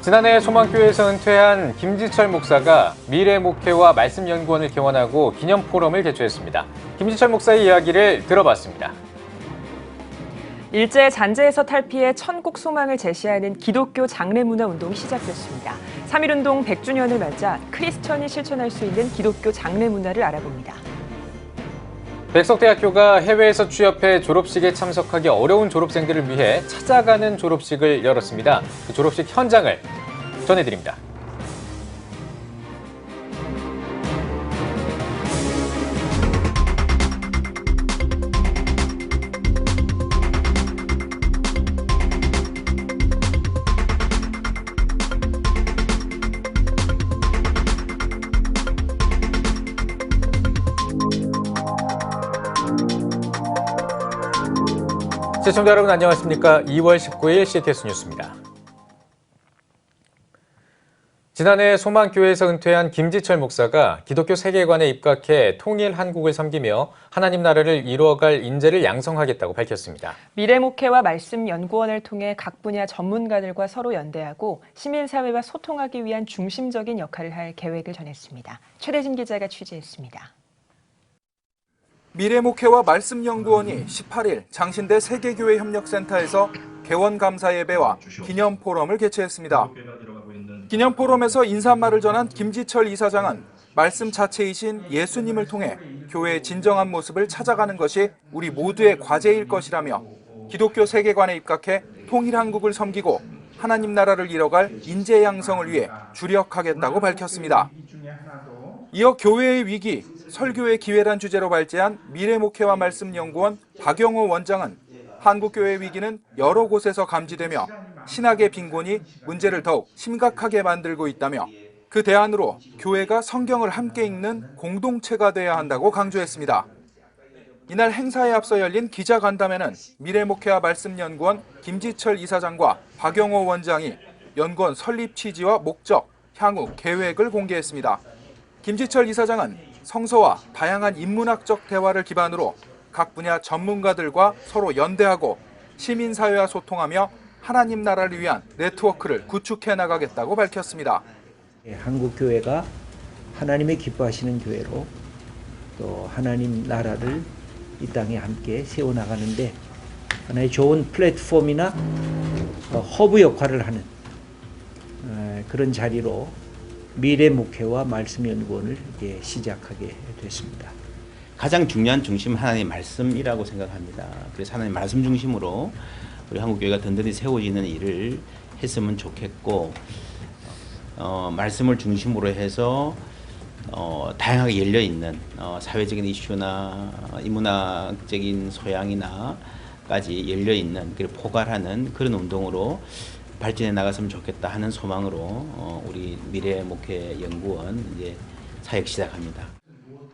지난해 소망교회에서 은퇴한 김지철 목사가 미래목회와 말씀연구원을 개원하고 기념포럼을 개최했습니다. 김지철 목사의 이야기를 들어봤습니다. 일제 잔재에서 탈피해 천국 소망을 제시하는 기독교 장래문화 운동이 시작됐습니다. 3.1운동 100주년을 맞아 크리스천이 실천할 수 있는 기독교 장래문화를 알아봅니다. 백석대학교가 해외에서 취업해 졸업식에 참석하기 어려운 졸업생들을 위해 찾아가는 졸업식을 열었습니다. 그 졸업식 현장을 전해드립니다. 시청자 여러분 안녕하십니까? 2월 19일 CTS 뉴스입니다. 지난해 소망교회에서 은퇴한 김지철 목사가 기독교 세계관에 입각해 통일 한국을 섬기며 하나님 나라를 이루어갈 인재를 양성하겠다고 밝혔습니다. 미래목회와 말씀연구원을 통해 각 분야 전문가들과 서로 연대하고 시민사회와 소통하기 위한 중심적인 역할을 할 계획을 전했습니다. 최대진 기자가 취재했습니다. 미래목회와 말씀연구원이 18일 장신대 세계교회 협력센터에서 개원감사 예배와 기념포럼을 개최했습니다. 기념포럼에서 인사말을 전한 김지철 이사장은 말씀 자체이신 예수님을 통해 교회의 진정한 모습을 찾아가는 것이 우리 모두의 과제일 것이라며 기독교 세계관에 입각해 통일 한국을 섬기고 하나님 나라를 이뤄갈 인재 양성을 위해 주력하겠다고 밝혔습니다. 이어 교회의 위기, 설교의 기회란 주제로 발제한 미래목회와 말씀연구원 박영호 원장은 한국교회의 위기는 여러 곳에서 감지되며 신학의 빈곤이 문제를 더욱 심각하게 만들고 있다며 그 대안으로 교회가 성경을 함께 읽는 공동체가 돼야 한다고 강조했습니다. 이날 행사에 앞서 열린 기자간담회는 미래목회와 말씀연구원 김지철 이사장과 박영호 원장이 연구원 설립 취지와 목적, 향후 계획을 공개했습니다. 김지철 이사장은 성서와 다양한 인문학적 대화를 기반으로 각 분야 전문가들과 서로 연대하고 시민사회와 소통하며 하나님 나라를 위한 네트워크를 구축해 나가겠다고 밝혔습니다. 한국교회가 하나님의 기뻐하시는 교회로 또 하나님 나라를 이 땅에 함께 세워나가는데 하나의 좋은 플랫폼이나 허브 역할을 하는 그런 자리로 미래목회와 말씀연구원을 시작하게 됐습니다. 가장 중요한 중심 하나님의 말씀이라고 생각합니다. 그래서 하나님의 말씀 중심으로 우리 한국교회가 든든히 세워지는 일을 했으면 좋겠고 말씀을 중심으로 해서 다양하게 열려있는 사회적인 이슈나 인문학적인 소양이나까지 열려있는 그리고 포괄하는 그런 운동으로 발전해 나갔으면 좋겠다 하는 소망으로 우리 미래목회연구원 이제 사역 시작합니다.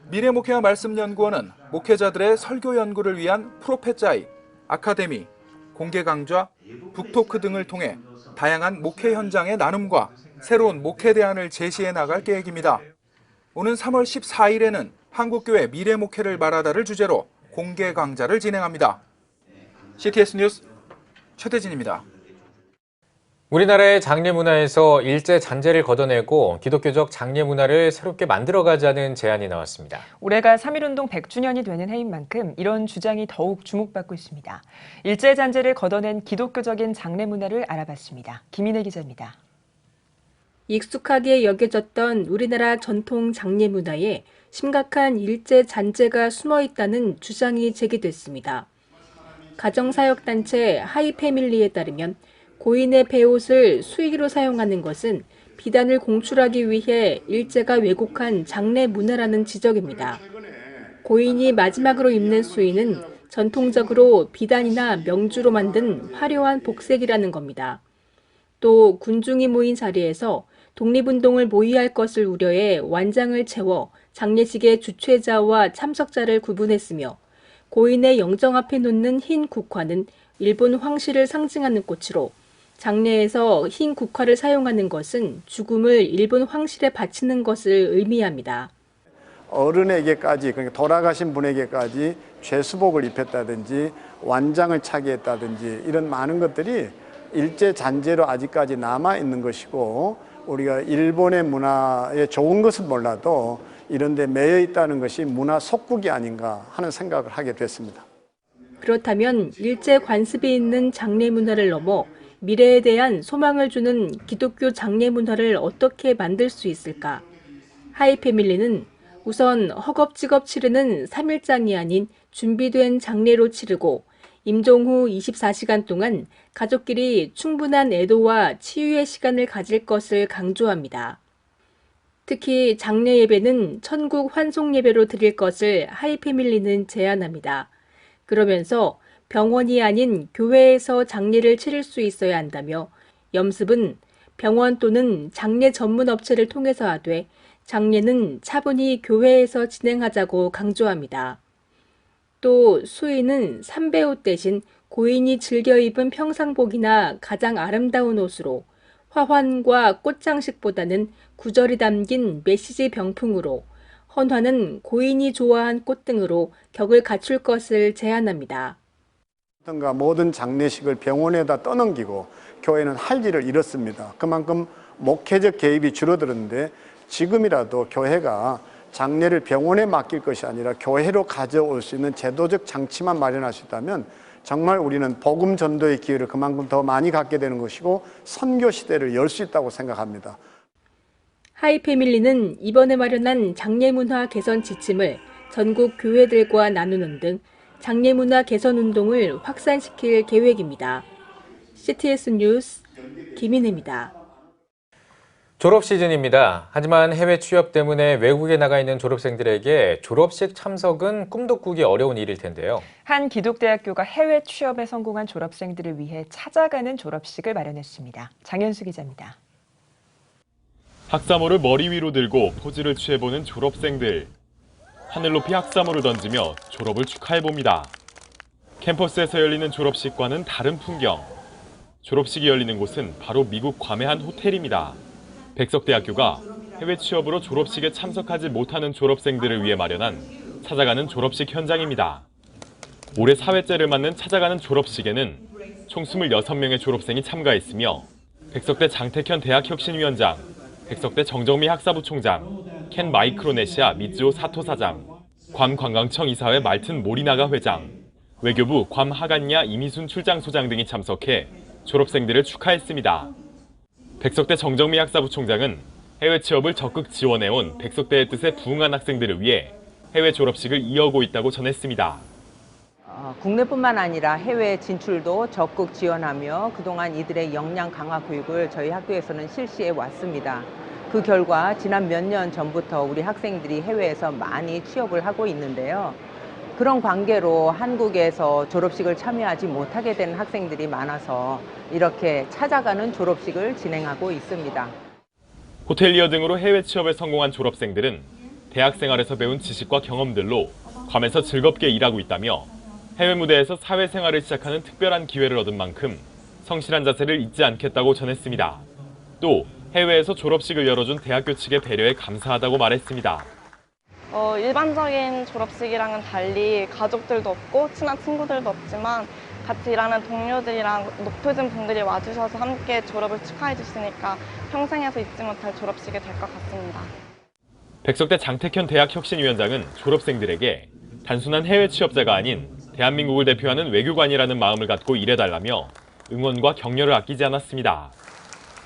미래목회와 말씀연구원은 목회자들의 설교 연구를 위한 프로페자이, 아카데미, 공개 강좌, 북토크 등을 통해 다양한 목회 현장의 나눔과 새로운 목회 대안을 제시해 나갈 계획입니다. 오는 3월 14일에는 한국교회 미래목회를 말하다를 주제로 공개 강좌를 진행합니다. CTS 뉴스 최대진입니다. 우리나라의 장례문화에서 일제 잔재를 걷어내고 기독교적 장례문화를 새롭게 만들어가자는 제안이 나왔습니다. 올해가 3.1운동 100주년이 되는 해인 만큼 이런 주장이 더욱 주목받고 있습니다. 일제 잔재를 걷어낸 기독교적인 장례문화를 알아봤습니다. 김인혜 기자입니다. 익숙하게 여겨졌던 우리나라 전통 장례문화에 심각한 일제 잔재가 숨어있다는 주장이 제기됐습니다. 가정사역단체 하이패밀리에 따르면 고인의 배옷을 수의로 사용하는 것은 비단을 공출하기 위해 일제가 왜곡한 장례 문화라는 지적입니다. 고인이 마지막으로 입는 수의는 전통적으로 비단이나 명주로 만든 화려한 복색이라는 겁니다. 또 군중이 모인 자리에서 독립운동을 모의할 것을 우려해 완장을 채워 장례식의 주최자와 참석자를 구분했으며 고인의 영정 앞에 놓는 흰 국화는 일본 황실을 상징하는 꽃으로 장례에서 흰 국화를 사용하는 것은 죽음을 일본 황실에 바치는 것을 의미합니다. 어른에게까지, 그러니까 돌아가신 분에게까지 죄수복을 입혔다든지 완장을 차게 했다든지 이런 많은 것들이 일제 잔재로 아직까지 남아 있는 것이고, 우리가 일본의 문화에 좋은 것은 몰라도 이런 데 매여 있다는 것이 문화 속국이 아닌가 하는 생각을 하게 됐습니다. 그렇다면 일제 관습이 있는 장례 문화를 넘어 미래에 대한 소망을 주는 기독교 장례 문화를 어떻게 만들 수 있을까? 하이패밀리는 우선 허겁지겁 치르는 3일장이 아닌 준비된 장례로 치르고 임종 후 24시간 동안 가족끼리 충분한 애도와 치유의 시간을 가질 것을 강조합니다. 특히 장례 예배는 천국 환송 예배로 드릴 것을 하이패밀리는 제안합니다. 그러면서 병원이 아닌 교회에서 장례를 치를 수 있어야 한다며 염습은 병원 또는 장례 전문 업체를 통해서 하되 장례는 차분히 교회에서 진행하자고 강조합니다. 또 수의는 삼배옷 대신 고인이 즐겨 입은 평상복이나 가장 아름다운 옷으로 화환과 꽃장식보다는 구절이 담긴 메시지 병풍으로 헌화는 고인이 좋아한 꽃 등으로 격을 갖출 것을 제안합니다. 모든 장례식을 병원에다 떠넘기고 교회는 할 일을 잃었습니다. 그만큼 목회적 개입이 줄어들었는데 지금이라도 교회가 장례를 병원에 맡길 것이 아니라 교회로 가져올 수 있는 제도적 장치만 마련할 수 있다면 정말 우리는 복음 전도의 기회를 그만큼 더 많이 갖게 되는 것이고 선교 시대를 열 수 있다고 생각합니다. 하이패밀리는 이번에 마련한 장례문화 개선 지침을 전국 교회들과 나누는 등 장례문화 개선 운동을 확산시킬 계획입니다. CTS 뉴스 김인혜입니다. 졸업 시즌입니다. 하지만 해외 취업 때문에 외국에 나가 있는 졸업생들에게 졸업식 참석은 꿈도 꾸기 어려운 일일 텐데요. 한 기독대학교가 해외 취업에 성공한 졸업생들을 위해 찾아가는 졸업식을 마련했습니다. 장현수 기자입니다. 학사모를 머리 위로 들고 포즈를 취해보는 졸업생들. 하늘 높이 학사모를 던지며 졸업을 축하해봅니다. 캠퍼스에서 열리는 졸업식과는 다른 풍경. 졸업식이 열리는 곳은 바로 미국 괌의 한 호텔입니다. 백석대학교가 해외 취업으로 졸업식에 참석하지 못하는 졸업생들을 위해 마련한 찾아가는 졸업식 현장입니다. 올해 4회째를 맞는 찾아가는 졸업식에는 총 26명의 졸업생이 참가했으며 백석대 장택현 대학혁신위원장, 백석대 정정미 학사부총장, 켄 마이크로네시아 미즈오 사토 사장, 괌 관광청 이사회 말튼 모리나가 회장, 외교부 괌 하간야 이미순 출장소장 등이 참석해 졸업생들을 축하했습니다. 백석대 정정미 학사부총장은 해외 취업을 적극 지원해온 백석대의 뜻에 부응한 학생들을 위해 해외 졸업식을 이어오고 있다고 전했습니다. 국내뿐만 아니라 해외 진출도 적극 지원하며 그동안 이들의 역량 강화 교육을 저희 학교에서는 실시해 왔습니다. 그 결과 지난 몇 년 전부터 우리 학생들이 해외에서 많이 취업을 하고 있는데요. 그런 관계로 한국에서 졸업식을 참여하지 못하게 된 학생들이 많아서 이렇게 찾아가는 졸업식을 진행하고 있습니다. 호텔리어 등으로 해외 취업에 성공한 졸업생들은 대학 생활에서 배운 지식과 경험들로 괌에서 즐겁게 일하고 있다며 해외 무대에서 사회생활을 시작하는 특별한 기회를 얻은 만큼 성실한 자세를 잊지 않겠다고 전했습니다. 또 해외에서 졸업식을 열어준 대학교 측의 배려에 감사하다고 말했습니다. 일반적인 졸업식이랑은 달리 가족들도 없고 친한 친구들도 없지만 같이 일하는 동료들이랑 높으신 분들이 와주셔서 함께 졸업을 축하해 주시니까 평생에서 잊지 못할 졸업식이 될 것 같습니다. 백석대 장택현 대학혁신위원장은 졸업생들에게 단순한 해외 취업자가 아닌 대한민국을 대표하는 외교관이라는 마음을 갖고 일해달라며 응원과 격려를 아끼지 않았습니다.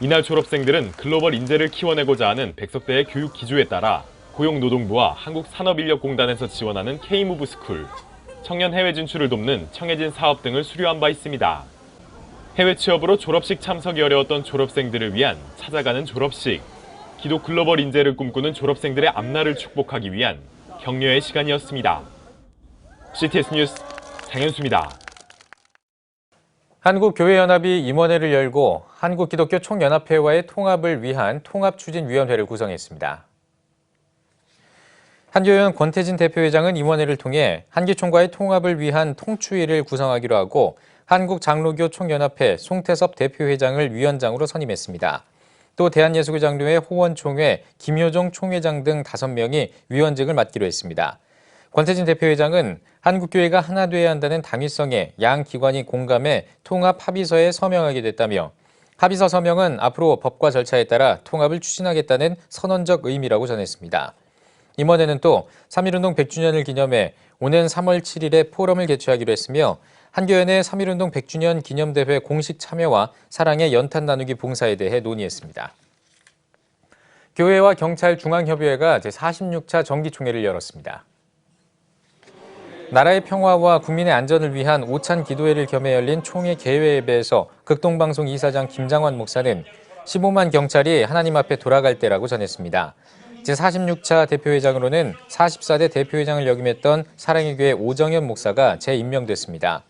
이날 졸업생들은 글로벌 인재를 키워내고자 하는 백석대의 교육 기조에 따라 고용노동부와 한국산업인력공단에서 지원하는 K-무브스쿨, 청년 해외 진출을 돕는 청해진 사업 등을 수료한 바 있습니다. 해외 취업으로 졸업식 참석이 어려웠던 졸업생들을 위한 찾아가는 졸업식, 기독 글로벌 인재를 꿈꾸는 졸업생들의 앞날을 축복하기 위한 격려의 시간이었습니다. CTS 뉴스 장현수입니다. 한국교회연합이 임원회를 열고 한국기독교총연합회와의 통합을 위한 통합추진위원회를 구성했습니다. 한교연 권태진 대표회장은 임원회를 통해 한기총과의 통합을 위한 통추위를 구성하기로 하고 한국장로교총연합회 송태섭 대표회장을 위원장으로 선임했습니다. 또 대한예수교 장로회 호원총회 김효종 총회장 등 5명이 위원직을 맡기로 했습니다. 권태진 대표회장은 한국교회가 하나 돼야 한다는 당위성에 양 기관이 공감해 통합 합의서에 서명하게 됐다며 합의서 서명은 앞으로 법과 절차에 따라 통합을 추진하겠다는 선언적 의미라고 전했습니다. 임원회는 또 3.1운동 100주년을 기념해 오는 3월 7일에 포럼을 개최하기로 했으며 한교회 내 3.1운동 100주년 기념대회 공식 참여와 사랑의 연탄 나누기 봉사에 대해 논의했습니다. 교회와 경찰 중앙협의회가 제46차 정기총회를 열었습니다. 나라의 평화와 국민의 안전을 위한 오찬 기도회를 겸해 열린 총회 개회 예배에서 극동방송 이사장 김장환 목사는 15만 경찰이 하나님 앞에 돌아갈 때라고 전했습니다. 제46차 대표회장으로는 44대 대표회장을 역임했던 사랑의 교회 오정현 목사가 재임명됐습니다.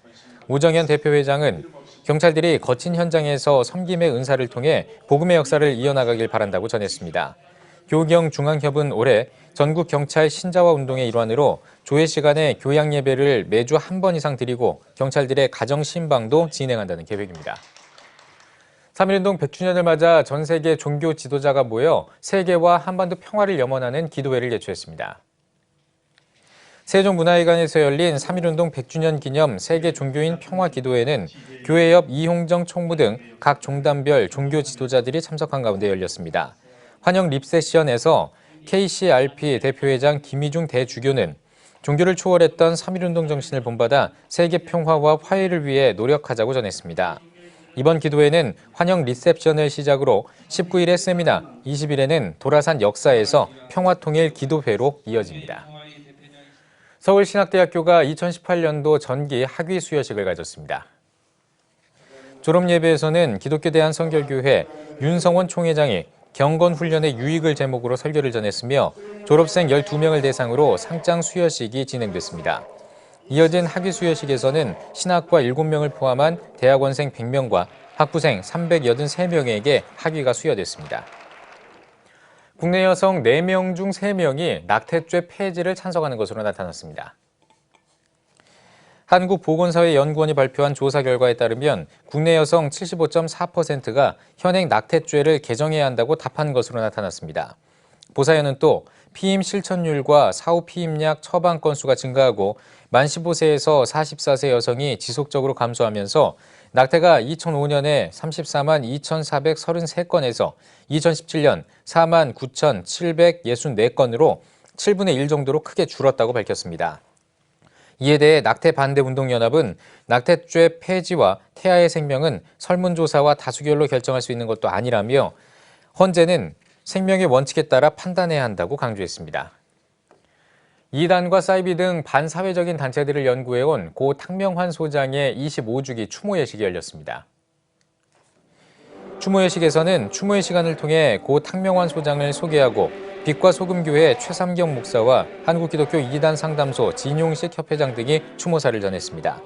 오정현 대표회장은 경찰들이 거친 현장에서 섬김의 은사를 통해 복음의 역사를 이어나가길 바란다고 전했습니다. 교경 중앙협은 올해 전국 경찰 신자화 운동의 일환으로 조회 시간에 교양 예배를 매주 한 번 이상 드리고 경찰들의 가정 신방도 진행한다는 계획입니다. 3.1운동 100주년을 맞아 전 세계 종교 지도자가 모여 세계와 한반도 평화를 염원하는 기도회를 개최했습니다. 세종문화회관에서 열린 3.1운동 100주년 기념 세계 종교인 평화 기도회는 교회 옆 이홍정 총무 등 각 종단별 종교 지도자들이 참석한 가운데 열렸습니다. 환영 립세션에서 KCRP 대표회장 김희중 대주교는 종교를 초월했던 3.1운동 정신을 본받아 세계 평화와 화해를 위해 노력하자고 전했습니다. 이번 기도회는 환영 리셉션을 시작으로 19일에 세미나, 20일에는 도라산 역사에서 평화통일 기도회로 이어집니다. 서울신학대학교가 2018년도 전기 학위 수여식을 가졌습니다. 졸업예배에서는 기독교 대한성결교회 윤성원 총회장이 경건훈련의 유익을 제목으로 설교를 전했으며 졸업생 12명을 대상으로 상장 수여식이 진행됐습니다. 이어진 학위 수여식에서는 신학과 7명을 포함한 대학원생 100명과 학부생 383명에게 학위가 수여됐습니다. 국내 여성 4명 중 3명이 낙태죄 폐지를 찬성하는 것으로 나타났습니다. 한국보건사회연구원이 발표한 조사 결과에 따르면 국내 여성 75.4%가 현행 낙태죄를 개정해야 한다고 답한 것으로 나타났습니다. 보사연은 또 피임 실천율과 사후 피임약 처방 건수가 증가하고 만 15세에서 44세 여성이 지속적으로 감소하면서 낙태가 2005년에 34만 2,433건에서 2017년 4만 9,764건으로 7분의 1 정도로 크게 줄었다고 밝혔습니다. 이에 대해 낙태반대운동연합은 낙태죄 폐지와 태아의 생명은 설문조사와 다수결로 결정할 수 있는 것도 아니라며 헌재는 생명의 원칙에 따라 판단해야 한다고 강조했습니다. 이단과 사이비 등 반사회적인 단체들을 연구해온 고 탕명환 소장의 25주기 추모 예식이 열렸습니다. 추모 예식에서는 추모의 시간을 통해 고 탕명환 소장을 소개하고 빛과 소금교회 최삼경 목사와 한국기독교 이단 상담소 진용식 협회장 등이 추모사를 전했습니다.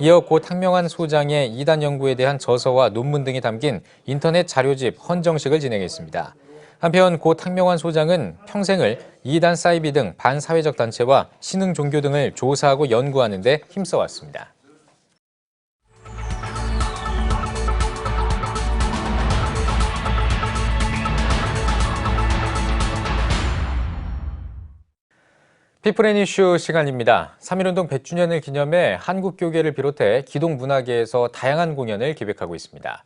이어 고 탕명환 소장의 이단 연구에 대한 저서와 논문 등이 담긴 인터넷 자료집 헌정식을 진행했습니다. 한편 고 탕명환 소장은 평생을 이단 사이비 등 반사회적 단체와 신흥 종교 등을 조사하고 연구하는 데 힘써왔습니다. 피플앤이슈 시간입니다. 3.1운동 100주년을 기념해 한국교계를 비롯해 기독문화계에서 다양한 공연을 기획하고 있습니다.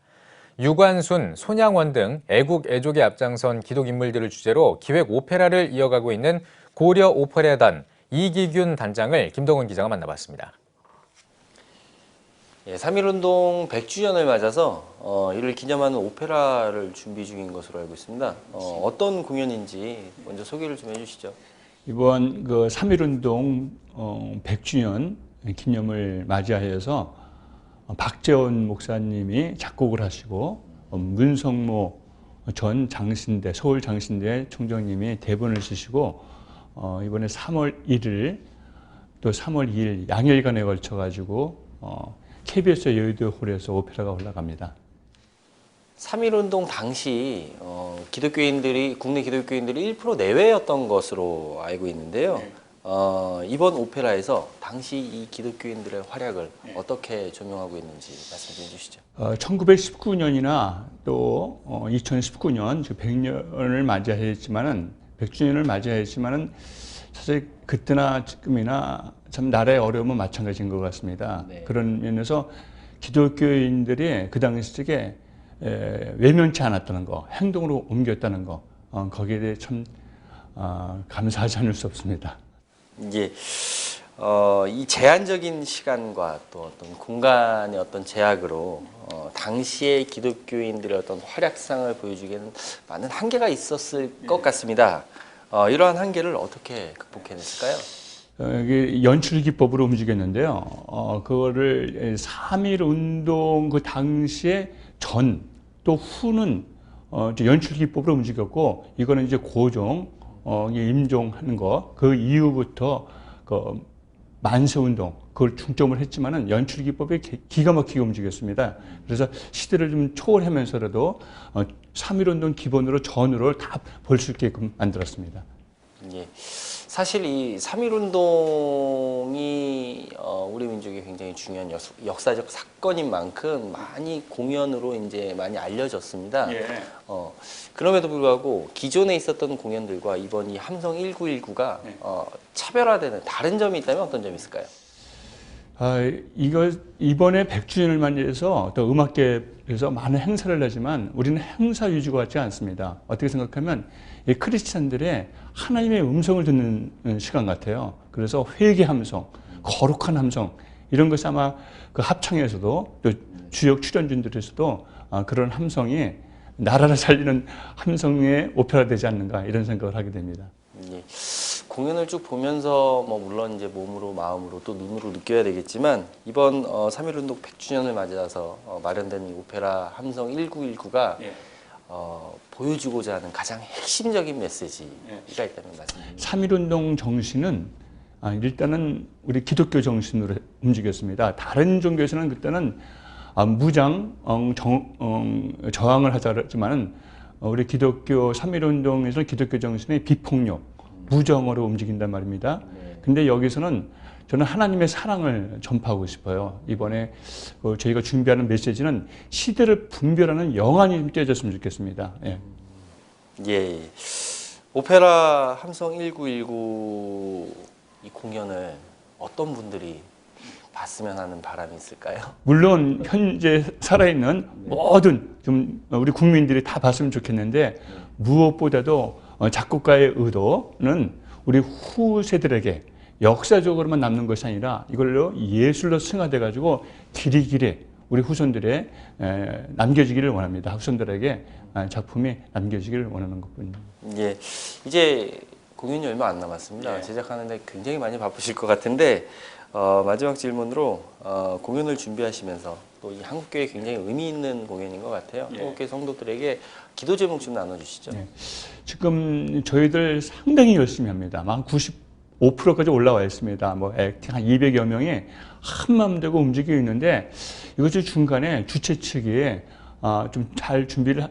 유관순, 손양원 등 애국 애족에 앞장선 기독인물들을 주제로 기획 오페라를 이어가고 있는 고려 오페라단 이기균 단장을 김동원 기자가 만나봤습니다. 3.1운동 100주년을 맞아서 이를 기념하는 오페라를 준비 중인 것으로 알고 있습니다. 어떤 공연인지 먼저 소개를 좀 해주시죠. 이번 3.1운동 100주년 기념을 맞이하여서 박재원 목사님이 작곡을 하시고 문성모 전 장신대 서울 장신대 총장님이 대본을 쓰시고 이번에 3월 1일 또 3월 2일 양일간에 걸쳐 가지고 KBS 여의도홀에서 오페라가 올라갑니다. 3.1운동 당시 국내 기독교인들이 1% 내외였던 것으로 알고 있는데요. 이번 오페라에서 당시 이 기독교인들의 활약을 어떻게 조명하고 있는지 말씀 좀 해주시죠. 1919년이나 또 2019년 100년을 맞이했지만은 100주년을 맞이했지만은 사실 그때나 지금이나 참 나라의 어려움은 마찬가지인 것 같습니다. 네. 그런 면에서 기독교인들이 그 당시에 외면치 않았다는 거, 행동으로 옮겼다는 거, 거기에 대해 참 감사하지 않을 수 없습니다. 이게 이 제한적인 시간과 또 어떤 공간의 어떤 제약으로 당시의 기독교인들의 어떤 활약상을 보여주기에는 많은 한계가 있었을 것 같습니다. 이러한 한계를 어떻게 극복해냈을까요? 이게 연출 기법으로 움직였는데요. 그거를 3.1 운동 그 당시에 전 또 후는 이제 연출 기법으로 움직였고, 이거는 이제 고종, 임종하는 거, 그 이후부터 그 만세 운동 그걸 중점을 했지만은 연출 기법이 기가 막히게 움직였습니다. 그래서 시대를 좀 초월하면서라도 3.1 운동 기본으로 전후를 다 볼 수 있게끔 만들었습니다. 예. 사실 이 3.1 운동이 우리 민족의 굉장히 중요한 역사적 사건인 만큼 많이 공연으로 이제 많이 알려졌습니다. 예. 그럼에도 불구하고 기존에 있었던 공연들과 이번 이 함성 1919가 차별화되는 다른 점이 있다면 어떤 점이 있을까요? 이번에 100주년을 맞이해서 또 음악계에서 많은 행사를 하지만 우리는 행사 위주가 같지 않습니다. 어떻게 생각하면 이 크리스찬들의 하나님의 음성을 듣는 시간 같아요. 그래서 회개 함성, 거룩한 함성 이런 것이 아마 그 합창에서도 또 주역 출연진들에서도 그런 함성이 나라를 살리는 함성의 오페라 되지 않는가 이런 생각을 하게 됩니다. 예. 공연을 쭉 보면서 물론 이제 몸으로 마음으로 또 눈으로 느껴야 되겠지만 이번 3.1 운동 100주년을 맞아서 마련된 이 오페라 함성 1919가 보여주고자 하는 가장 핵심적인 메시지가 있다면 말씀드립니다. 3.1 운동 정신은 일단은 우리 기독교 정신으로 움직였습니다. 다른 종교에서는 그때는 무장 저항을 하자지만은 우리 기독교 3.1 운동에서는 기독교 정신의 비폭력 무정으로 움직인단 말입니다. 근데 여기서는 저는 하나님의 사랑을 전파하고 싶어요. 이번에 저희가 준비하는 메시지는 시대를 분별하는 영안이 좀 떼어졌으면 좋겠습니다. 예. 예. 오페라 함성 1919 이 공연을 어떤 분들이 봤으면 하는 바람이 있을까요? 물론 현재 살아있는 모든 좀 우리 국민들이 다 봤으면 좋겠는데 무엇보다도 작곡가의 의도는 우리 후세들에게 역사적으로만 남는 것이 아니라 이걸로 예술로 승화돼 가지고 길이길이 우리 후손들에 남겨지기를 원합니다. 후손들에게 작품이 남겨지기를 원하는 것뿐입니다. 예, 이제 공연이 얼마 안 남았습니다. 제작하는데 굉장히 많이 바쁘실 것 같은데 마지막 질문으로 공연을 준비하시면서 또 이 한국교회 굉장히 의미 있는 공연인 것 같아요. 한국교회 성도들에게 기도 제목 좀 나눠주시죠. 지금 저희들 상당히 열심히 합니다. 한 95%까지 올라와 있습니다. 액팅 한 200여 명이 한마음 되고 움직이고 있는데 이것이 중간에 주최 측이 좀 잘 준비를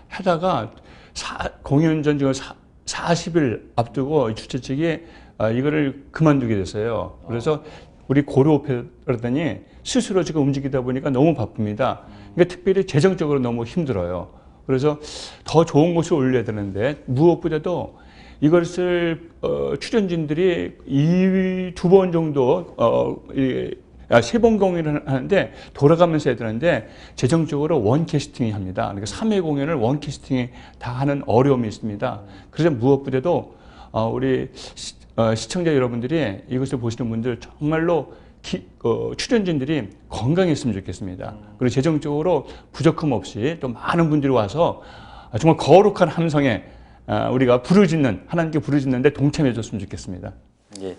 하다가 공연 전 지금 40일 앞두고 주최 측이 이거를 그만두게 됐어요. 그래서 우리 고려 오페라단이 스스로 지금 움직이다 보니까 너무 바쁩니다. 그러니까 특별히 재정적으로 너무 힘들어요. 그래서 더 좋은 곳을 올려야 되는데 무엇보다도 이것을 출연진들이 2번 정도 3번 공연을 하는데 돌아가면서 해야 되는데 재정적으로 원 캐스팅이 합니다. 그러니까 3회 공연을 원 캐스팅이 다 하는 어려움이 있습니다. 그래서 무엇보다도 우리 시청자 여러분들이 이것을 보시는 분들 정말로 출연진들이 건강했으면 좋겠습니다. 그리고 재정적으로 부족함 없이 또 많은 분들이 와서 정말 거룩한 함성에 우리가 하나님께 부르짖는데 동참해 줬으면 좋겠습니다. 예,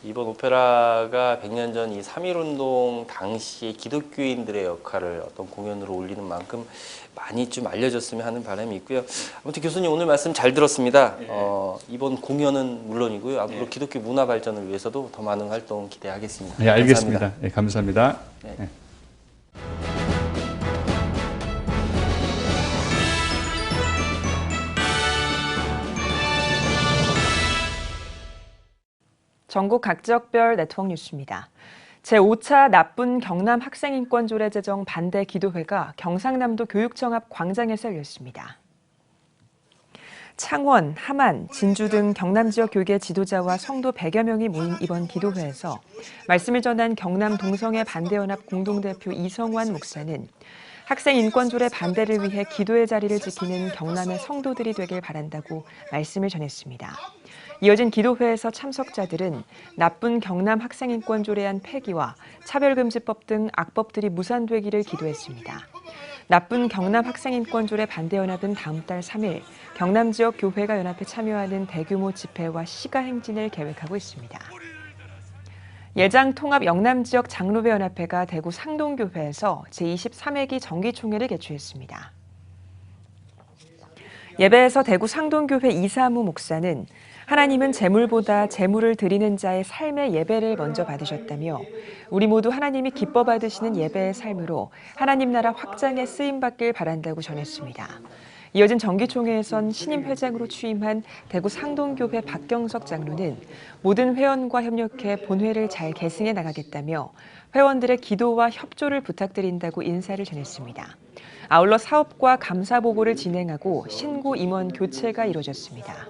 이번 오페라가 100년 전 이 3.1 운동 당시의 기독교인들의 역할을 어떤 공연으로 올리는 만큼 많이 좀 알려졌으면 하는 바람이 있고요. 아무튼 교수님 오늘 말씀 잘 들었습니다. 이번 공연은 물론이고요. 앞으로 기독교 문화 발전을 위해서도 더 많은 활동 기대하겠습니다. 네, 알겠습니다. 감사합니다. 네, 감사합니다. 네. 전국 각지역별 네트워크 뉴스입니다. 제5차 나쁜 경남 학생인권조례 제정 반대 기도회가 경상남도 교육청 앞 광장에서 열렸습니다. 창원, 함안, 진주 등 경남 지역 교계 지도자와 성도 100여 명이 모인 이번 기도회에서 말씀을 전한 경남 동성애 반대연합 공동대표 이성환 목사는 학생 인권조례 반대를 위해 기도의 자리를 지키는 경남의 성도들이 되길 바란다고 말씀을 전했습니다. 이어진 기도회에서 참석자들은 나쁜 경남 학생인권조례안 폐기와 차별금지법 등 악법들이 무산되기를 기도했습니다. 나쁜 경남 학생인권조례 반대연합은 다음 달 3일 경남 지역 교회가 연합에 참여하는 대규모 집회와 시가 행진을 계획하고 있습니다. 예장 통합 영남 지역 장로회 연합회가 대구 상동교회에서 제23회기 정기총회를 개최했습니다. 예배에서 대구 상동교회 이사무 목사는 하나님은 재물보다 재물을 드리는 자의 삶의 예배를 먼저 받으셨다며 우리 모두 하나님이 기뻐 받으시는 예배의 삶으로 하나님 나라 확장에 쓰임받길 바란다고 전했습니다. 이어진 정기총회에선 신임 회장으로 취임한 대구 상동교회 박경석 장로는 모든 회원과 협력해 본회를 잘 계승해 나가겠다며 회원들의 기도와 협조를 부탁드린다고 인사를 전했습니다. 아울러 사업과 감사 보고를 진행하고 신고 임원 교체가 이루어졌습니다.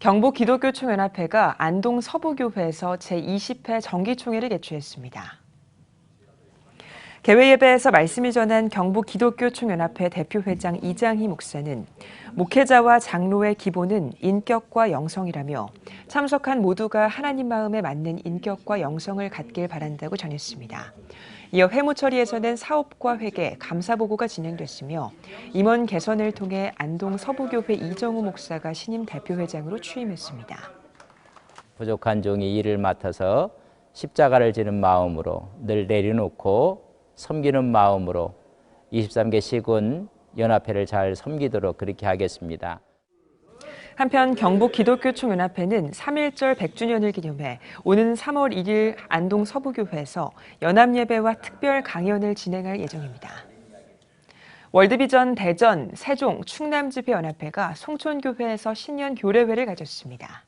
경북기독교총연합회가 안동 서부교회에서 제20회 정기총회를 개최했습니다. 개회 예배에서 말씀을 전한 경북기독교총연합회 대표회장 이장희 목사는 목회자와 장로의 기본은 인격과 영성이라며 참석한 모두가 하나님 마음에 맞는 인격과 영성을 갖길 바란다고 전했습니다. 이어 회무처리에서는 사업과 회계, 감사보고가 진행됐으며 임원 개선을 통해 안동 서부교회 이정우 목사가 신임 대표회장으로 취임했습니다. 부족한 종이 일을 맡아서 십자가를 지는 마음으로 늘 내려놓고 섬기는 마음으로 23개 시군 연합회를 잘 섬기도록 그렇게 하겠습니다. 한편 경북기독교총연합회는 3.1절 100주년을 기념해 오는 3월 1일 안동 서부교회에서 연합예배와 특별 강연을 진행할 예정입니다. 월드비전 대전, 세종, 충남집회연합회가 송촌교회에서 신년 교례회를 가졌습니다.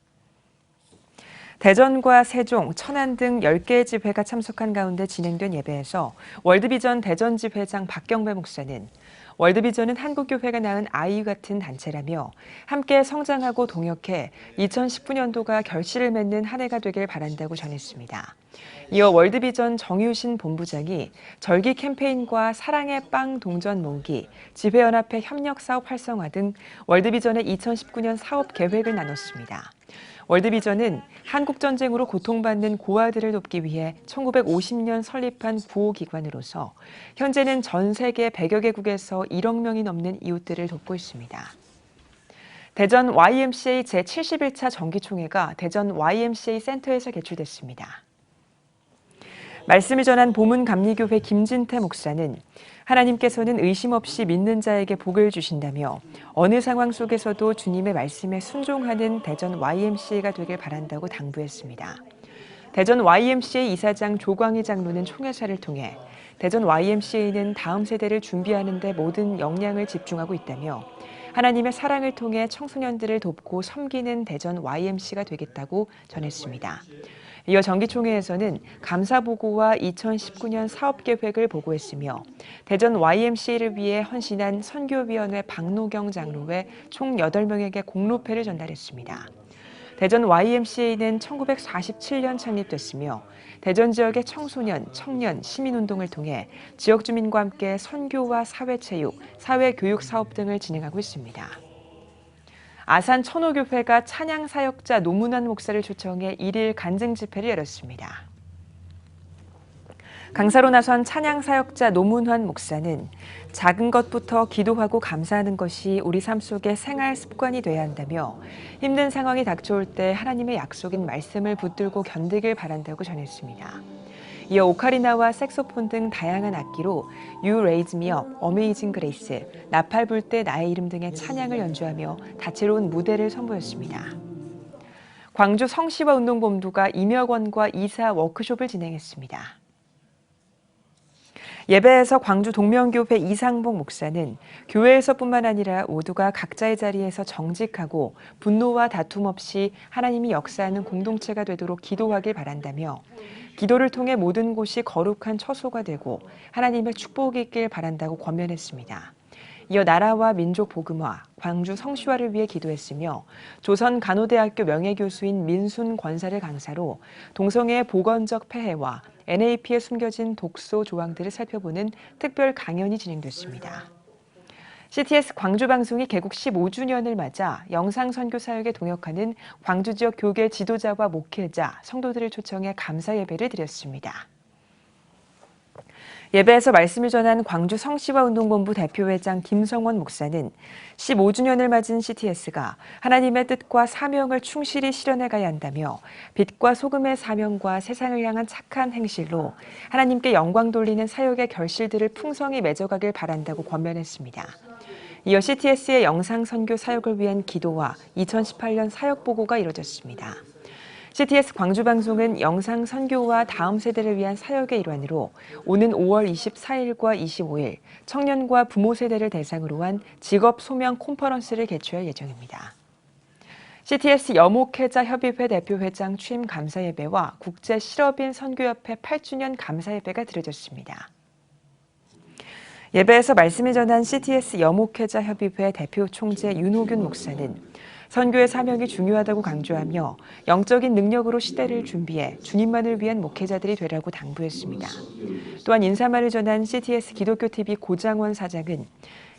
대전과 세종, 천안 등 10개의 집회가 참석한 가운데 진행된 예배에서 월드비전 대전집회장 박경배 목사는 월드비전은 한국교회가 낳은 아이 같은 단체라며 함께 성장하고 동역해 2019년도가 결실을 맺는 한 해가 되길 바란다고 전했습니다. 이어 월드비전 정유신 본부장이 절기 캠페인과 사랑의 빵 동전 모으기, 집회연합회 협력사업 활성화 등 월드비전의 2019년 사업 계획을 나눴습니다. 월드비전은 한국전쟁으로 고통받는 고아들을 돕기 위해 1950년 설립한 구호기관으로서 현재는 전 세계 100여 개국에서 1억 명이 넘는 이웃들을 돕고 있습니다. 대전 YMCA 제71차 정기총회가 대전 YMCA 센터에서 개최됐습니다. 말씀을 전한 보문감리교회 김진태 목사는 하나님께서는 의심 없이 믿는 자에게 복을 주신다며 어느 상황 속에서도 주님의 말씀에 순종하는 대전 YMCA가 되길 바란다고 당부했습니다. 대전 YMCA 이사장 조광희 장로는 총회사를 통해 대전 YMCA는 다음 세대를 준비하는 데 모든 역량을 집중하고 있다며 하나님의 사랑을 통해 청소년들을 돕고 섬기는 대전 YMCA가 되겠다고 전했습니다. 이어 정기총회에서는 감사보고와 2019년 사업계획을 보고했으며 대전 YMCA를 위해 헌신한 선교위원회 박노경 장로회 총 8명에게 공로패를 전달했습니다. 대전 YMCA는 1947년 창립됐으며 대전 지역의 청소년, 청년, 시민운동을 통해 지역 주민과 함께 선교와 사회체육, 사회교육 사업 등을 진행하고 있습니다. 아산 천호교회가 찬양사역자 노문환 목사를 초청해 1일 간증 집회를 열었습니다. 강사로 나선 찬양사역자 노문환 목사는 작은 것부터 기도하고 감사하는 것이 우리 삶 속의 생활 습관이 돼야 한다며 힘든 상황이 닥쳐올 때 하나님의 약속인 말씀을 붙들고 견디길 바란다고 전했습니다. 이어 오카리나와 색소폰 등 다양한 악기로 You Raise Me Up, Amazing Grace, 나팔 불 때 나의 이름 등의 찬양을 연주하며 다채로운 무대를 선보였습니다. 광주 성시와 운동본부가 임여권과 이사 워크숍을 진행했습니다. 예배에서 광주 동명교회 이상복 목사는 교회에서뿐만 아니라 모두가 각자의 자리에서 정직하고 분노와 다툼 없이 하나님이 역사하는 공동체가 되도록 기도하길 바란다며 기도를 통해 모든 곳이 거룩한 처소가 되고 하나님의 축복이 있길 바란다고 권면했습니다. 이어 나라와 민족 복음화, 광주 성시화를 위해 기도했으며 조선간호대학교 명예교수인 민순 권사를 강사로 동성애의 보건적 폐해와 NAP에 숨겨진 독소 조항들을 살펴보는 특별 강연이 진행됐습니다. CTS 광주방송이 개국 15주년을 맞아 영상선교 사역에 동역하는 광주 지역 교계 지도자와 목회자, 성도들을 초청해 감사 예배를 드렸습니다. 예배에서 말씀을 전한 광주 성시화운동본부 대표회장 김성원 목사는 15주년을 맞은 CTS가 하나님의 뜻과 사명을 충실히 실현해 가야 한다며 빛과 소금의 사명과 세상을 향한 착한 행실로 하나님께 영광 돌리는 사역의 결실들을 풍성히 맺어가길 바란다고 권면했습니다. 이어 CTS의 영상 선교 사역을 위한 기도와 2018년 사역 보고가 이뤄졌습니다. CTS 광주방송은 영상 선교와 다음 세대를 위한 사역의 일환으로 오는 5월 24일과 25일 청년과 부모 세대를 대상으로 한 직업 소명 컨퍼런스를 개최할 예정입니다. CTS 여목회자 협의회 대표회장 취임 감사 예배와 국제 실업인 선교협회 8주년 감사 예배가 드려졌습니다. 예배에서 말씀을 전한 CTS 여목회자 협의회 대표 총재 윤호균 목사는 선교의 사명이 중요하다고 강조하며 영적인 능력으로 시대를 준비해 주님만을 위한 목회자들이 되라고 당부했습니다. 또한 인사말을 전한 CTS 기독교TV 고장원 사장은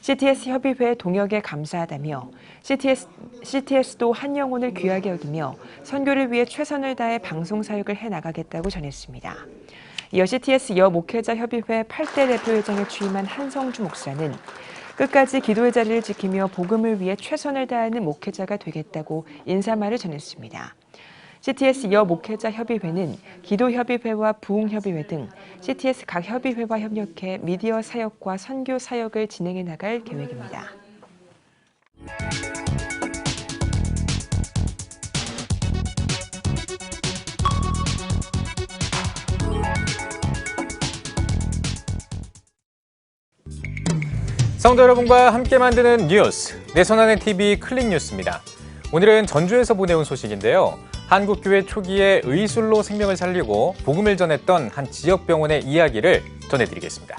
CTS 협의회 동역에 감사하다며 CTS도 한 영혼을 귀하게 여기며 선교를 위해 최선을 다해 방송 사역을 해나가겠다고 전했습니다. 이어 CTS 여목회자 협의회 8대 대표회장에 취임한 한성주 목사는 끝까지 기도의 자리를 지키며 복음을 위해 최선을 다하는 목회자가 되겠다고 인사말을 전했습니다. CTS 여목회자 협의회는 기도협의회와 부흥협의회 등 CTS 각 협의회와 협력해 미디어 사역과 선교 사역을 진행해 나갈 계획입니다. 성도 여러분과 함께 만드는 뉴스, 내 손안의 TV 클릭뉴스입니다. 오늘은 전주에서 보내온 소식인데요. 한국교회 초기에 의술로 생명을 살리고 복음을 전했던 한 지역병원의 이야기를 전해드리겠습니다.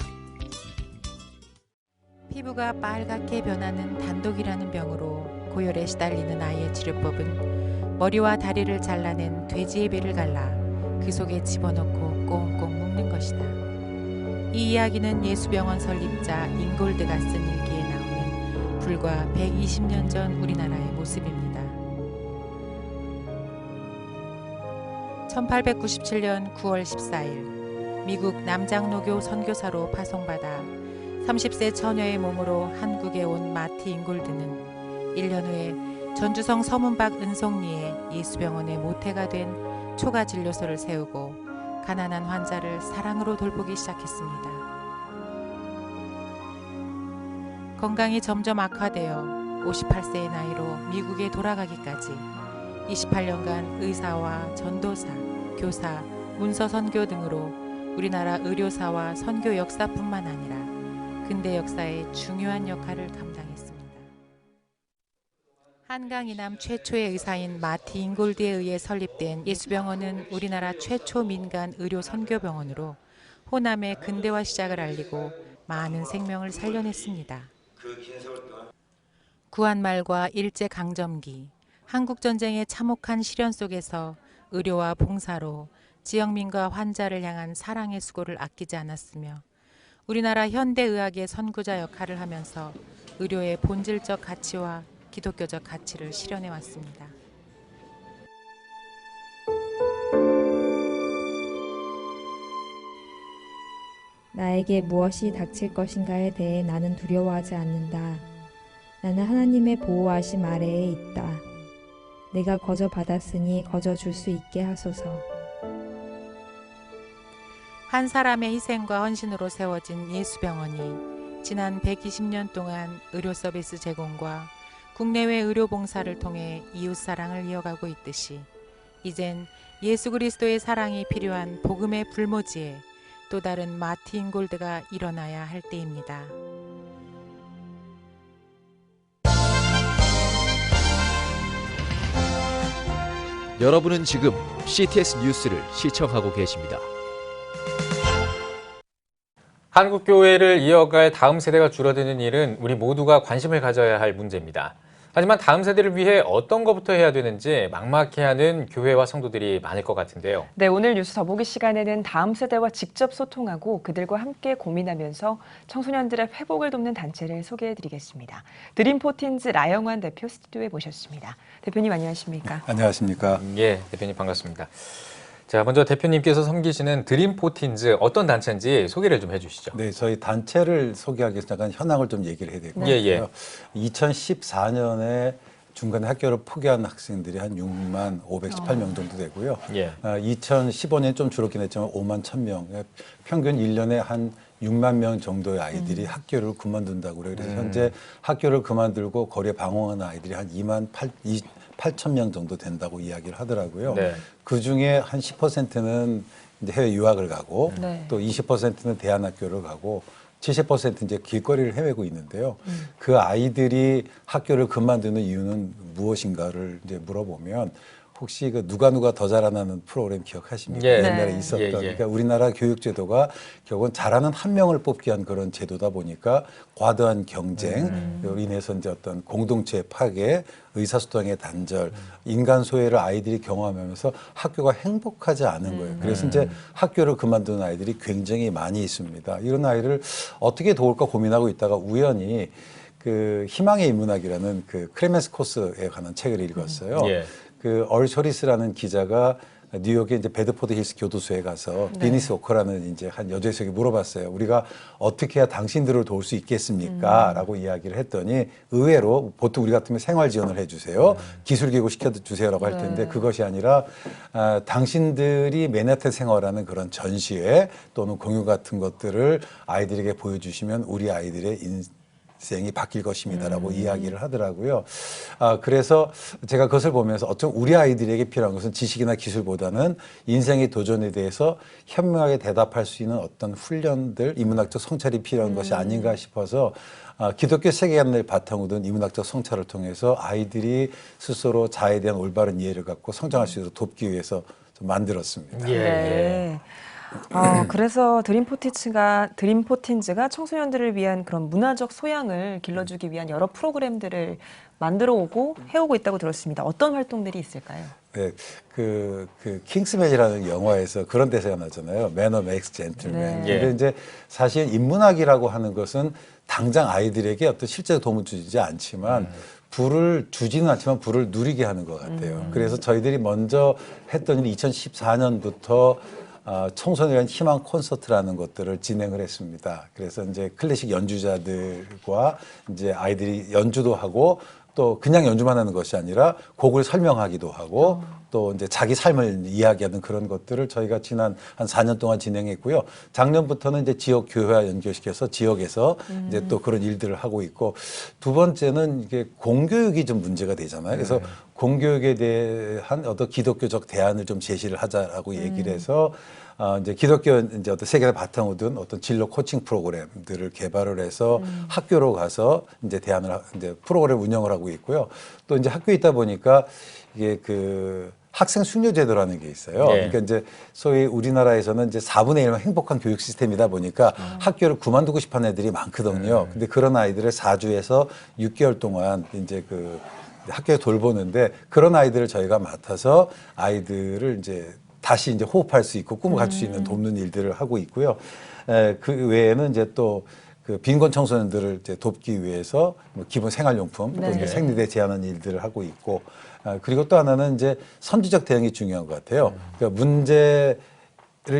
피부가 빨갛게 변하는 단독이라는 병으로 고열에 시달리는 아이의 치료법은 머리와 다리를 잘라낸 돼지의 배를 갈라 그 속에 집어넣고 꽁꽁 묶는 것이다. 이 이야기는 예수병원 설립자 잉골드가 쓴 일기에 나오는 불과 120년 전 우리나라의 모습입니다. 1897년 9월 14일 미국 남장로교 선교사로 파송받아 30세 처녀의 몸으로 한국에 온 마티 잉골드는 1년 후에 전주성 서문박 은송리에 예수병원의 모태가 된 초가진료소를 세우고 가난한 환자를 사랑으로 돌보기 시작했습니다. 건강이 점점 악화되어 58세의 나이로 미국에 돌아가기까지 28년간 의사와 전도사, 교사, 문서선교 등으로 우리나라 의료사와 선교 역사뿐만 아니라 근대 역사의 중요한 역할을 감당했습니다. 한강 이남 최초의 의사인 마티 잉골드에 의해 설립된 예수병원은 우리나라 최초 민간 의료 선교병원으로 호남의 근대화 시작을 알리고 많은 생명을 살려냈습니다. 구한말과 일제강점기, 한국전쟁의 참혹한 시련 속에서 의료와 봉사로 지역민과 환자를 향한 사랑의 수고를 아끼지 않았으며 우리나라 현대의학의 선구자 역할을 하면서 의료의 본질적 가치와 기독교적 가치를 실현해 왔습니다. 나에게 무엇이 닥칠 것인가에 대해 나는 두려워하지 않는다. 나는 하나님의 보호하심 아래에 있다. 내가 거저 받았으니 거저 줄 수 있게 하소서. 한 사람의 희생과 헌신으로 세워진 예수병원이 지난 120년 동안 의료 서비스 제공과 국내외 의료 봉사를 통해 이웃 사랑을 이어가고 있듯이 이젠 예수 그리스도의 사랑이 필요한 복음의 불모지에 또 다른 마티 잉골드가 일어나야 할 때입니다. 여러분은 지금 CTS 뉴스를 시청하고 계십니다. 한국교회를 이어갈 다음 세대가 줄어드는 일은 우리 모두가 관심을 가져야 할 문제입니다. 하지만 다음 세대를 위해 어떤 것부터 해야 되는지 막막해하는 교회와 성도들이 많을 것 같은데요. 네, 오늘 뉴스 더보기 시간에는 다음 세대와 직접 소통하고 그들과 함께 고민하면서 청소년들의 회복을 돕는 단체를 소개해드리겠습니다. 드림포틴즈 라영환 대표 스튜디오에 모셨습니다. 대표님 안녕하십니까? 안녕하십니까? 예, 대표님 반갑습니다. 자, 먼저 대표님께서 섬기시는 드림포틴즈 어떤 단체인지 소개를 좀 해주시죠. 네, 저희 단체를 소개하기 위해서 잠깐 현황을 좀 얘기를 해야 될 것 같아요. 예. 2014년에 중간에 학교를 포기한 학생들이 한 6만 518명 정도 되고요. 예. 2015년 좀 줄었긴 했지만 5만 1,000명, 평균 1년에 한 6만 명 정도의 아이들이 학교를 그만둔다고 그래요. 그래서 현재 학교를 그만두고 거리에 방황하는 아이들이 한 2만 8천 명 정도 된다고 이야기를 하더라고요. 네. 그 중에 한 10%는 이제 해외 유학을 가고 네. 또 20%는 대안학교를 가고 70% 이제 길거리를 헤매고 있는데요. 그 아이들이 학교를 그만두는 이유는 무엇인가를 이제 물어보면 혹시 그 누가 더 잘하는 프로그램 기억하십니까? 예. 옛날에 네. 있었던. 예. 그러니까 우리나라 교육제도가 결국은 잘하는 한 명을 뽑기 위한 그런 제도다 보니까 과도한 경쟁으로 인해서 이제 어떤 공동체 파괴, 의사소통의 단절, 인간 소외를 아이들이 경험하면서 학교가 행복하지 않은 거예요. 그래서 이제 학교를 그만두는 아이들이 굉장히 많이 있습니다. 이런 아이를 어떻게 도울까 고민하고 있다가 우연히 그 희망의 인문학이라는 그 크레멘스 코스에 관한 책을 읽었어요. 예. 그 얼쇼리스라는 기자가 뉴욕의 이제 베드포드 힐스 교도소에 가서 비니스 오커라는 이제 한 여자에게 물어봤어요. 우리가 어떻게 해야 당신들을 도울 수 있겠습니까? 라고 이야기를 했더니 의외로 보통 우리 같으면 생활 지원을 해주세요. 기술교육을 시켜주세요라고 할 텐데 그것이 아니라 당신들이 맨하탄 생활하는 그런 전시회 또는 공유 같은 것들을 아이들에게 보여주시면 우리 아이들의 인생이 바뀔 것입니다라고 이야기를 하더라고요. 그래서 제가 그것을 보면서 어쩜 우리 아이들에게 필요한 것은 지식이나 기술보다는 인생의 도전에 대해서 현명하게 대답할 수 있는 어떤 훈련들, 인문학적 성찰이 필요한 것이 아닌가 싶어서 기독교 세계관을 바탕으로 둔 인문학적 성찰을 통해서 아이들이 스스로 자아에 대한 올바른 이해를 갖고 성장할 수 있도록 돕기 위해서 좀 만들었습니다. 예. 네. 그래서 드림포틴즈가 청소년들을 위한 그런 문화적 소양을 길러주기 위한 여러 프로그램들을 만들어 오고 해오고 있다고 들었습니다. 어떤 활동들이 있을까요? 네, 그 킹스맨이라는 영화에서 그런 대사가 나잖아요. 매너 맥스 젠틀맨. 네. 근데 이제 사실 인문학이라고 하는 것은 당장 아이들에게 어떤 실제 도움을 주지 않지만 불을 주지는 않지만 불을 누리게 하는 것 같아요. 그래서 저희들이 먼저 했던 일이 2014년부터 청소년의 희망 콘서트라는 것들을 진행을 했습니다. 그래서 이제 클래식 연주자들과 이제 아이들이 연주도 하고 또 그냥 연주만 하는 것이 아니라 곡을 설명하기도 하고 또 이제 자기 삶을 이야기하는 그런 것들을 저희가 지난 한 4년 동안 진행했고요. 작년부터는 이제 지역 교회와 연결시켜서 지역에서 이제 또 그런 일들을 하고 있고 두 번째는 이게 공교육이 좀 문제가 되잖아요. 그래서 공교육에 대한 어떤 기독교적 대안을 좀 제시를 하자라고 얘기를 해서 이제 기독교 이제 어떤 세계를 바탕으로 둔 어떤 진로 코칭 프로그램들을 개발을 해서 학교로 가서 이제 대안을 이제 프로그램 운영을 하고 있고요. 또 이제 학교에 있다 보니까 이게 그 학생 숙려 제도라는 게 있어요. 그러니까 이제 소위 우리나라에서는 이제 4분의 1만 행복한 교육 시스템이다 보니까 학교를 그만두고 싶어하는 애들이 많거든요. 근데 그런 아이들을 4주에서 6개월 동안 이제 그 학교에 돌보는데 그런 아이들을 저희가 맡아서 아이들을 이제 다시 이제 호흡할 수 있고 꿈을 갖출 수 있는 돕는 일들을 하고 있고요. 그 외에는 이제 또 그 빈곤 청소년들을 이제 돕기 위해서 뭐 기본 생활용품, 또 이제 생리대 제한하는 일들을 하고 있고, 그리고 또 하나는 이제 선지적 대응이 중요한 것 같아요. 그러니까 문제를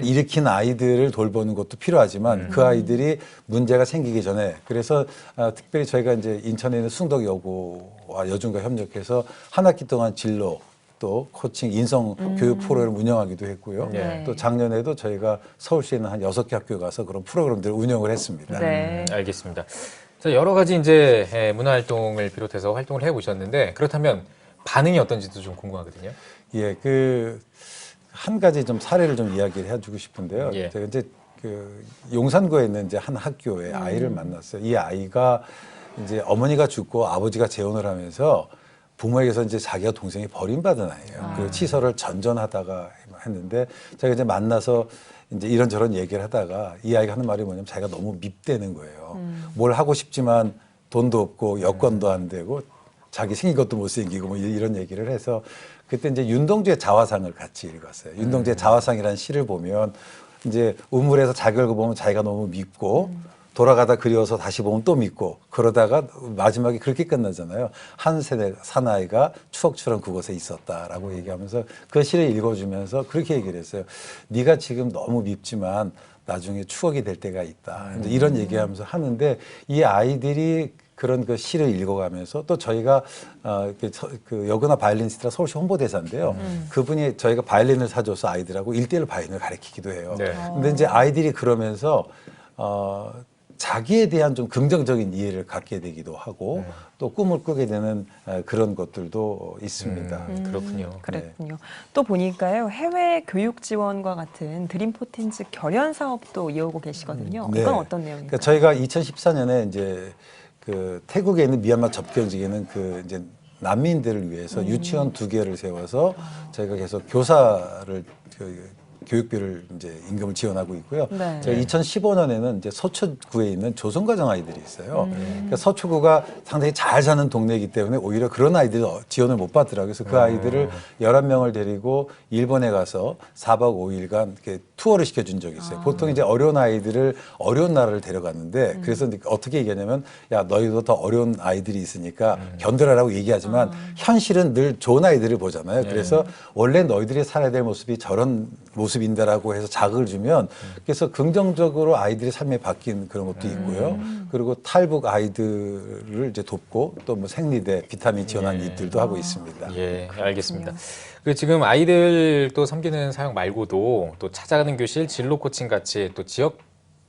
일으킨 아이들을 돌보는 것도 필요하지만 그 아이들이 문제가 생기기 전에 그래서 특별히 저희가 이제 인천에 있는 숭덕여고와 여중과 협력해서 한 학기 동안 진로 또 코칭 인성 교육 프로그램을 운영하기도 했고요. 또 작년에도 저희가 서울시에 있는 한 6개 학교에 가서 그런 프로그램들을 운영을 했습니다. 알겠습니다. 자, 여러 가지 이제 문화 활동을 비롯해서 활동을 해 보셨는데 그렇다면 반응이 어떤지도 좀 궁금하거든요. 예, 그 한 가지 좀 사례를 좀 이야기를 해주고 싶은데요. 제가 이제 그 용산구에 있는 이제 한 학교에 아이를 만났어요. 이 아이가 이제 어머니가 죽고 아버지가 재혼을 하면서 부모에게서 이제 자기가 동생이 버림받은 아이예요. 그리고 치서를 전전하다가 했는데 제가 이제 만나서 이제 이런저런 얘기를 하다가 이 아이가 하는 말이 뭐냐면 자기가 너무 밉대는 거예요. 뭘 하고 싶지만 돈도 없고 여건도 안 되고 자기 생긴 것도 못생기고 뭐 이런 얘기를 해서 그때 이제 윤동주의 자화상을 같이 읽었어요. 윤동주의 자화상이라는 시를 보면 이제 우물에서 자기 얼굴 보면 자기가 너무 밉고 돌아가다 그리워서 다시 보면 또 밉고 그러다가 마지막에 그렇게 끝나잖아요. 한 세대 사나이가 추억처럼 그곳에 있었다라고 얘기하면서 그 시를 읽어주면서 그렇게 얘기를 했어요. 네가 지금 너무 밉지만 나중에 추억이 될 때가 있다. 이런 얘기하면서 하는데 이 아이들이 그런 그 시를 읽어가면서 또 저희가 그 여고나 바이올리니스트라 서울시 홍보대사인데요. 그분이 저희가 바이올린을 사줘서 아이들하고 1:1 바이올린을 가르치기도 해요. 네. 근데 이제 아이들이 그러면서 자기에 대한 좀 긍정적인 이해를 갖게 되기도 하고 또 꿈을 꾸게 되는 그런 것들도 있습니다. 그렇군요. 그랬군요. 또 보니까요, 해외 교육 지원과 같은 드림포틴즈 결연 사업도 이어오고 계시거든요. 네. 이건 어떤 내용인가요? 그러니까 저희가 2014년에 이제 그 태국에 있는 미얀마 접경지에는 그 이제 난민들을 위해서 유치원 2개를 세워서 저희가 계속 교사를 교육비를 이제 임금을 지원하고 있고요. 네. 저희 2015년에는 이제 서초구에 있는 조선가정 아이들이 있어요. 그러니까 서초구가 상당히 잘 사는 동네이기 때문에 오히려 그런 아이들이 지원을 못 받더라고요. 그래서 그 아이들을 11명을 데리고 일본에 가서 4박 5일간 이렇게 투어를 시켜준 적이 있어요. 보통 이제 어려운 아이들을 어려운 나라를 데려갔는데 그래서 이제 어떻게 얘기하냐면 야 너희도 더 어려운 아이들이 있으니까 견뎌라라고 얘기하지만 현실은 늘 좋은 아이들을 보잖아요. 그래서 원래 너희들이 살아야 될 모습이 저런 모습인데라고 해서 자극을 주면 그래서 긍정적으로 아이들의 삶이 바뀐 그런 것도 있고요. 그리고 탈북 아이들을 이제 돕고 또 뭐 생리대, 비타민 지원하는 일들도 하고 있습니다. 예, 알겠습니다. 그 지금 아이들 또 섬기는 사역 말고도 또 찾아가는 교실, 진로 코칭 같이 또 지역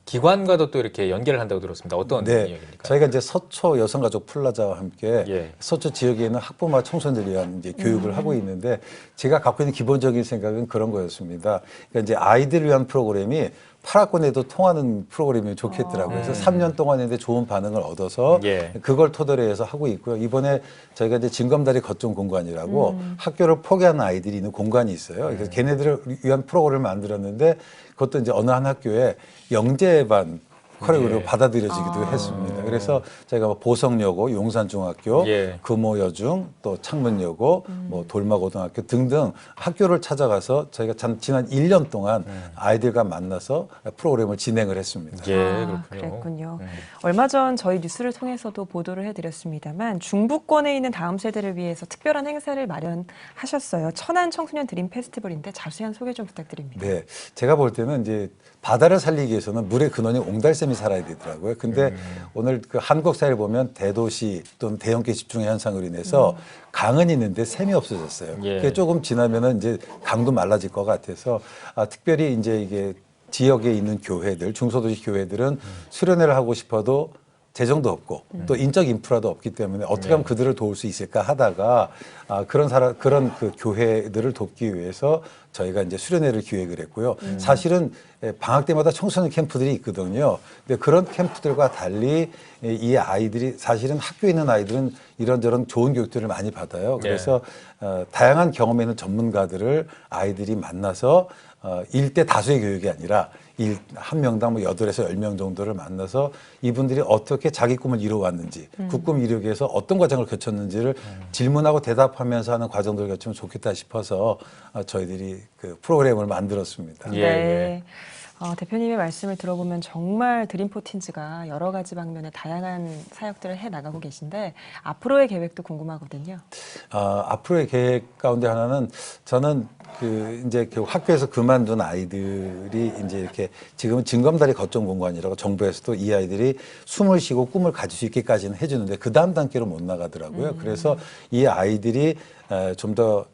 기관과도 또 이렇게 연계를 한다고 들었습니다. 어떤 이야기입니까? 저희가 이제 서초 여성가족 플라자와 함께 서초 지역에 있는 학부모 청소년들 위한 이제 교육을 하고 있는데 제가 갖고 있는 기본적인 생각은 그런 거였습니다. 그러니까 이제 아이들을 위한 프로그램이 8학년에도 통하는 프로그램이 좋겠더라고요. 그래서 3년 동안 했는데 좋은 반응을 얻어서 그걸 토대로 해서 하고 있고요. 이번에 저희가 이제 진검다리 거점 공간이라고 학교를 포기하는 아이들이 있는 공간이 있어요. 그래서 걔네들을 위한 프로그램을 만들었는데 그것도 이제 어느 한 학교에 영재반 커리큘럼으로 받아들여지기도 했습니다. 그래서 저희가 뭐 보성여고, 용산중학교, 금호여중, 또 창문여고, 뭐 돌마고등학교 등등 학교를 찾아가서 저희가 지난 1년 동안 아이들과 만나서 프로그램을 진행을 했습니다. 그랬군요. 얼마 전 저희 뉴스를 통해서도 보도를 해드렸습니다만 중부권에 있는 다음 세대를 위해서 특별한 행사를 마련하셨어요. 천안 청소년 드림 페스티벌인데 자세한 소개 좀 부탁드립니다. 네, 제가 볼 때는 이제 바다를 살리기 위해서는 물의 근원이 옹달샘이 살아야 되더라고요. 근데 오늘 그 한국 사회를 보면 대도시 또는 대형계 집중의 현상으로 인해서 강은 있는데 샘이 없어졌어요. 그게 조금 지나면은 이제 강도 말라질 것 같아서 특별히 이제 이게 지역에 있는 교회들, 중소도시 교회들은 수련회를 하고 싶어도 재정도 없고 또 인적 인프라도 없기 때문에 어떻게 하면 그들을 도울 수 있을까 하다가 그런 그 교회들을 돕기 위해서 저희가 이제 수련회를 기획을 했고요. 사실은 방학 때마다 청소년 캠프들이 있거든요. 근데 그런 캠프들과 달리 이 아이들이 사실은 학교에 있는 아이들은 이런저런 좋은 교육들을 많이 받아요. 그래서 다양한 경험에 있는 전문가들을 아이들이 만나서 1대 다수의 교육이 아니라 한 명당 뭐 8에서 10명 정도를 만나서 이분들이 어떻게 자기 꿈을 이루어왔는지 그 꿈 이루기 위해서 어떤 과정을 거쳤는지를 질문하고 대답하면서 하는 과정들을 거치면 좋겠다 싶어서 저희들이 그 프로그램을 만들었습니다. 대표님의 말씀을 들어보면 정말 드림포틴즈가 여러 가지 방면의 다양한 사역들을 해나가고 계신데 앞으로의 계획도 궁금하거든요. 앞으로의 계획 가운데 하나는 저는 이제 학교에서 그만둔 아이들이 이제 이렇게 지금은 진검다리 거점 공간이라고 정부에서도 이 아이들이 숨을 쉬고 꿈을 가질 수 있게까지는 해주는데 그 다음 단계로 못 나가더라고요. 그래서 이 아이들이 좀 더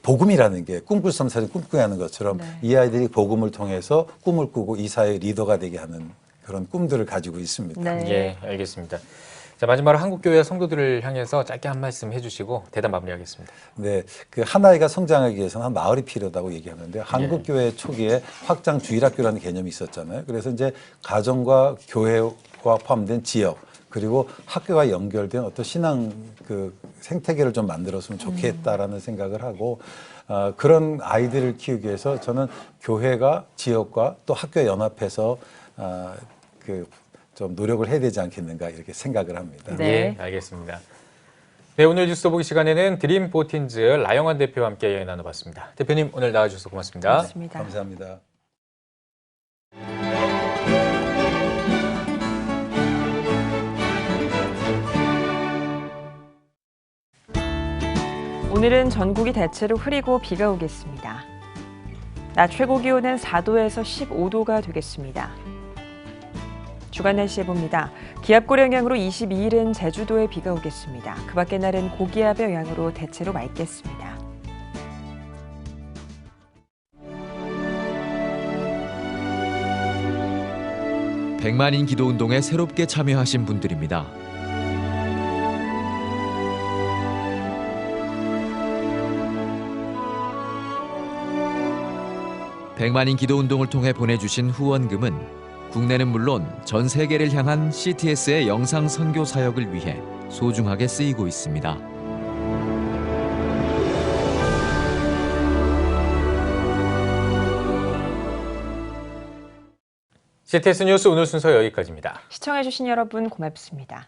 복음이라는 게 꿈꿀 섬사를 꿈꾸게 하는 것처럼 이 아이들이 복음을 통해서 꿈을 꾸고 이 사회의 리더가 되게 하는 그런 꿈들을 가지고 있습니다. 예, 알겠습니다. 자, 마지막으로 한국교회 성도들을 향해서 짧게 한 말씀 해주시고 대담 마무리하겠습니다. 네, 그 한 아이가 성장하기 위해서는 한 마을이 필요하다고 얘기하는데 한국교회 초기에 확장 주일학교라는 개념이 있었잖아요. 그래서 이제 가정과 교회와 포함된 지역 그리고 학교와 연결된 어떤 신앙 그 생태계를 좀 만들었으면 좋겠다라는 생각을 하고 그런 아이들을 키우기 위해서 저는 교회가 지역과 또 학교 연합해서 좀 노력을 해야 되지 않겠는가 이렇게 생각을 합니다. 네, 알겠습니다. 네, 오늘 뉴스 보기 시간에는 드림포틴즈 라영환 대표와 함께 이야기 나눠봤습니다. 대표님 오늘 나와주셔서 고맙습니다. 고맙습니다. 감사합니다. 오늘은 전국이 대체로 흐리고 비가 오겠습니다. 낮 최고 기온은 4도에서 15도가 되겠습니다. 주간 날씨 봅니다. 기압골 영향으로 22일은 제주도에 비가 오겠습니다. 그 밖의 날은 고기압의 영향으로 대체로 맑겠습니다. 백만인 기도운동에 새롭게 참여하신 분들입니다. 백만인 기도운동을 통해 보내주신 후원금은 국내는 물론 전 세계를 향한 CTS의 영상 선교 사역을 위해 소중하게 쓰이고 있습니다. CTS 뉴스 오늘 순서 여기까지입니다. 시청해주신 여러분 고맙습니다.